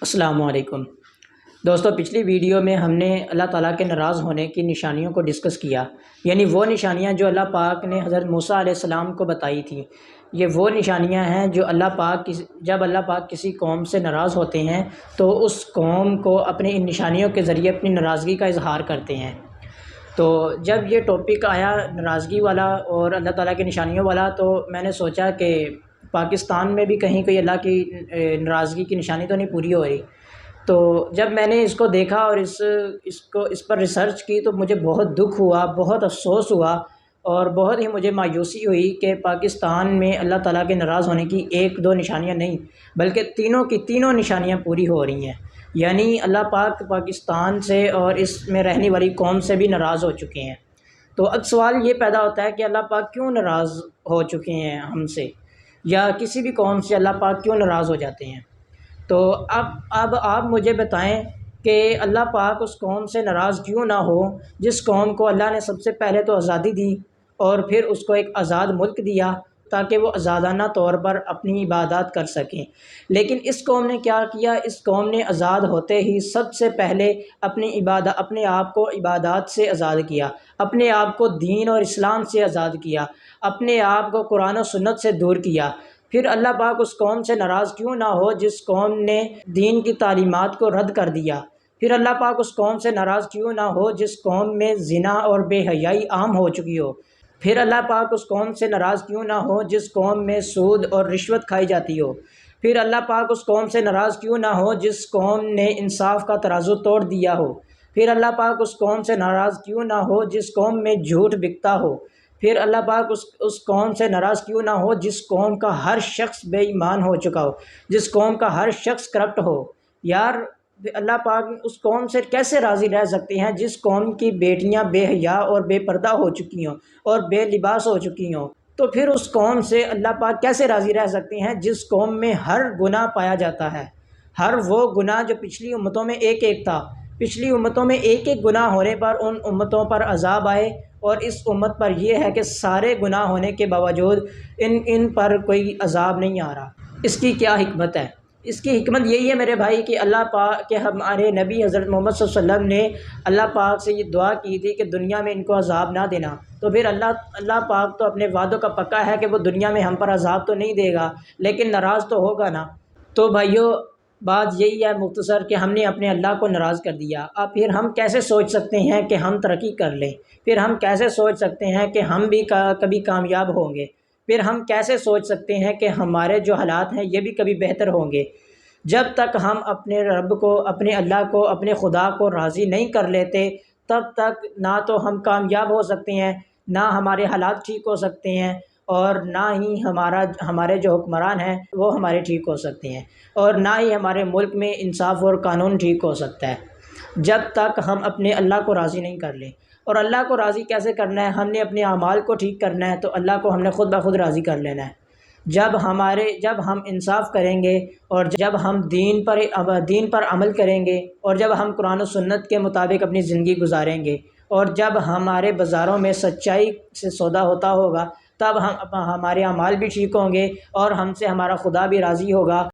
السلام علیکم دوستو، پچھلی ویڈیو میں ہم نے اللہ تعالیٰ کے ناراض ہونے کی نشانیوں کو ڈسکس کیا، یعنی وہ نشانیاں جو اللہ پاک نے حضرت موسیٰ علیہ السلام کو بتائی تھیں۔ یہ وہ نشانیاں ہیں جو جب اللہ پاک کسی قوم سے ناراض ہوتے ہیں تو اس قوم کو اپنی ان نشانیوں کے ذریعے اپنی ناراضگی کا اظہار کرتے ہیں۔ تو جب یہ ٹاپک آیا ناراضگی والا اور اللہ تعالیٰ کی نشانیوں والا، تو میں نے سوچا کہ پاکستان میں بھی کہیں کوئی اللہ کی ناراضگی کی نشانی تو نہیں پوری ہو رہی۔ تو جب میں نے اس کو دیکھا اور اس پر ریسرچ کی تو مجھے بہت دکھ ہوا، بہت افسوس ہوا اور بہت ہی مجھے مایوسی ہوئی کہ پاکستان میں اللہ تعالیٰ کے ناراض ہونے کی ایک دو نشانیاں نہیں بلکہ تینوں کی تینوں نشانیاں پوری ہو رہی ہیں، یعنی اللہ پاک پاکستان سے اور اس میں رہنے والی قوم سے بھی ناراض ہو چکے ہیں۔ تو اب سوال یہ پیدا ہوتا ہے کہ اللہ پاک کیوں ناراض ہو چکے ہیں ہم سے، یا کسی بھی قوم سے اللہ پاک کیوں ناراض ہو جاتے ہیں۔ تو اب آپ مجھے بتائیں کہ اللہ پاک اس قوم سے ناراض کیوں نہ ہو جس قوم کو اللہ نے سب سے پہلے تو آزادی دی اور پھر اس کو ایک آزاد ملک دیا تاکہ وہ آزادانہ طور پر اپنی عبادات کر سکیں۔ لیکن اس قوم نے کیا کیا؟ اس قوم نے آزاد ہوتے ہی سب سے پہلے اپنے آپ کو عبادات سے آزاد کیا، اپنے آپ کو دین اور اسلام سے آزاد کیا، اپنے آپ کو قرآن و سنت سے دور کیا۔ پھر اللہ پاک اس قوم سے ناراض کیوں نہ ہو جس قوم نے دین کی تعلیمات کو رد کر دیا؟ پھر اللہ پاک اس قوم سے ناراض کیوں نہ ہو جس قوم میں زنا اور بے حیائی عام ہو چکی ہو؟ پھر اللہ پاک اس قوم سے ناراض کیوں نہ ہو جس قوم میں سود اور رشوت کھائی جاتی ہو؟ پھر اللہ پاک اس قوم سے ناراض کیوں نہ ہو جس قوم نے انصاف کا ترازو توڑ دیا ہو؟ پھر اللہ پاک اس قوم سے ناراض کیوں نہ ہو جس قوم میں جھوٹ بکتا ہو؟ پھر اللہ پاک اس قوم سے ناراض کیوں نہ ہو جس قوم کا ہر شخص بے ایمان ہو چکا ہو، جس قوم کا ہر شخص کرپٹ ہو؟ یار اللہ پاک اس قوم سے کیسے راضی رہ سکتے ہیں جس قوم کی بیٹیاں بے حیا اور بے پردہ ہو چکی ہوں اور بے لباس ہو چکی ہوں؟ تو پھر اس قوم سے اللہ پاک کیسے راضی رہ سکتے ہیں جس قوم میں ہر گناہ پایا جاتا ہے، ہر وہ گناہ جو پچھلی امتوں میں ایک ایک تھا، پچھلی امتوں میں ایک ایک گناہ ہونے پر ان امتوں پر عذاب آئے، اور اس امت پر یہ ہے کہ سارے گناہ ہونے کے باوجود ان پر کوئی عذاب نہیں آ رہا۔ اس کی کیا حکمت ہے؟ اس کی حکمت یہی ہے میرے بھائی کہ اللہ پاک کہ ہمارے نبی حضرت محمد صلی اللہ علیہ وسلم نے اللہ پاک سے یہ دعا کی تھی کہ دنیا میں ان کو عذاب نہ دینا، تو پھر اللہ پاک تو اپنے وعدوں کا پکا ہے کہ وہ دنیا میں ہم پر عذاب تو نہیں دے گا لیکن ناراض تو ہوگا نا۔ تو بھائیو بات یہی ہے مختصر کہ ہم نے اپنے اللہ کو ناراض کر دیا۔ اب پھر ہم کیسے سوچ سکتے ہیں کہ ہم ترقی کر لیں؟ پھر ہم کیسے سوچ سکتے ہیں کہ ہم بھی کبھی کامیاب ہوں گے؟ پھر ہم کیسے سوچ سکتے ہیں کہ ہمارے جو حالات ہیں یہ بھی کبھی بہتر ہوں گے؟ جب تک ہم اپنے رب کو، اپنے اللہ کو، اپنے خدا کو راضی نہیں کر لیتے تب تک نہ تو ہم کامیاب ہو سکتے ہیں، نہ ہمارے حالات ٹھیک ہو سکتے ہیں، اور نہ ہی ہمارے جو حکمران ہیں وہ ہمارے ٹھیک ہو سکتے ہیں، اور نہ ہی ہمارے ملک میں انصاف اور قانون ٹھیک ہو سکتا ہے جب تک ہم اپنے اللہ کو راضی نہیں کر لیں۔ اور اللہ کو راضی کیسے کرنا ہے؟ ہم نے اپنے اعمال کو ٹھیک کرنا ہے تو اللہ کو ہم نے خود بخود راضی کر لینا ہے۔ جب ہم انصاف کریں گے اور جب ہم دین پر عمل کریں گے اور جب ہم قرآن و سنت کے مطابق اپنی زندگی گزاریں گے اور جب ہمارے بازاروں میں سچائی سے سودا ہوتا ہوگا تب ہمارے اعمال بھی ٹھیک ہوں گے اور ہم سے ہمارا خدا بھی راضی ہوگا